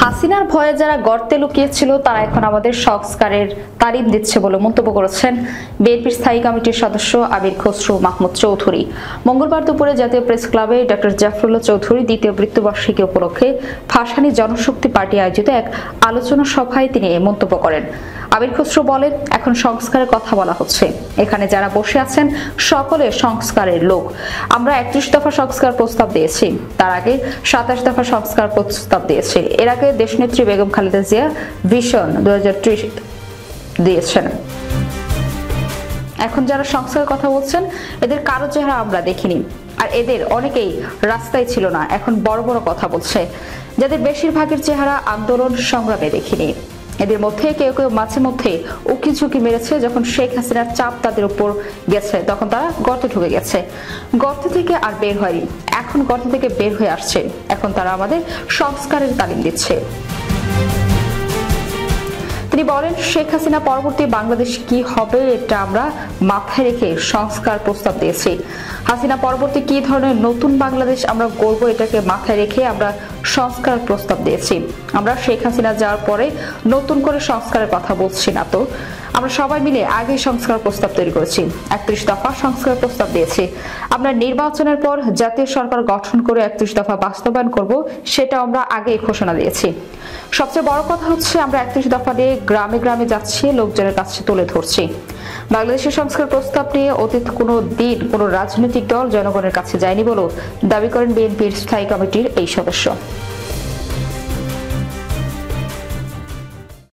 হাসিনার ভয়ে যারা গর্তে লুকিয়েছিল তারা এখন আমাদের সংস্কারের তালিম দিচ্ছে বলে মন্তব্য করেছেন বিএনপির স্থায়ী কমিটির সদস্য আমির খসরু মাহমুদ চৌধুরী। মঙ্গলবার দুপুরে জাতীয় প্রেস ক্লাবে ডক্টর জাফরুল্লাহ চৌধুরী দ্বিতীয় মৃত্যুবার্ষিকী উপলক্ষে ভাসানী জনশক্তি পার্টি আয়োজিত এক আলোচনা সভায় তিনি এই মন্তব্য করেন। আমির খসরু বলেন, এখন সংস্কারের কথা বলা হচ্ছে, এখানে যারা বসে আছেন সকলে সংস্কারের লোক। আমরা 31 দফা সংস্কার প্রস্তাব দিয়েছি, তার আগে 27 দফা সংস্কার প্রস্তাব দিয়েছি। এর আগে দেশনেত্রী বেগম খালেদা জিয়া ভিশন 2030 দিয়েছেন। এখন যারা সংস্কারের কথা বলছেন এদের কারো চেহারা আমরা দেখিনি, আর এদের অনেকেই রাস্তায় ছিল না, এখন বড় বড় কথা বলছে, যাদের বেশিরভাগের চেহারা আন্দোলন সংগ্রামে দেখিনি। এদের মধ্যে কেউ কেউ মাঝে মধ্যে উকি ঝুঁকি মেরেছে, যখন শেখ হাসিনার চাপ তাদের উপর গেছে তখন তারা গর্তে ঢুকে গেছে, গর্ত থেকে আর বের হয়নি, এখন গর্ত থেকে বের হয়ে আসছে, এখন তারা আমাদের সংস্কারের তালিম দিচ্ছে। তিনি বলেন, শেখ হাসিনা পরবর্তী বাংলাদেশ কি হবে এটা আমরা মাথায় রেখে সংস্কার প্রস্তাব দিয়েছি। হাসিনা পরবর্তী কি ধরনের নতুন বাংলাদেশ আমরা গড়ব এটাকে মাথায় রেখে আমরা সংস্কার প্রস্তাব দিয়েছি। আমরা শেখ হাসিনা যাওয়ার পরে নতুন করে সংস্কারের কথা বলছি না তো, আমরা সবাই মিলে আগে সংস্কার প্রস্তাব তৈরি করেছি, 31 দফা সংস্কার প্রস্তাব দিয়েছি। আমরা নির্বাচনের পর জাতীয় সরকার গঠন করে 31 দফা বাস্তবায়ন করব, সেটা আমরা আগে ঘোষণা দিয়েছি। সবচেয়ে বড় কথা হচ্ছে আমরা 31 দফা নিয়ে গ্রামে গ্রামে যাচ্ছি, লোকজনের কাছে তুলে ধরছি। বাংলাদেশের সংস্কার প্রস্তাব নিয়ে অতীত কোনো দিন কোনো রাজনৈতিক দল জনগণের কাছে যায়নি বলেও দাবি করেন বিএনপির স্থায়ী কমিটির এই সদস্য।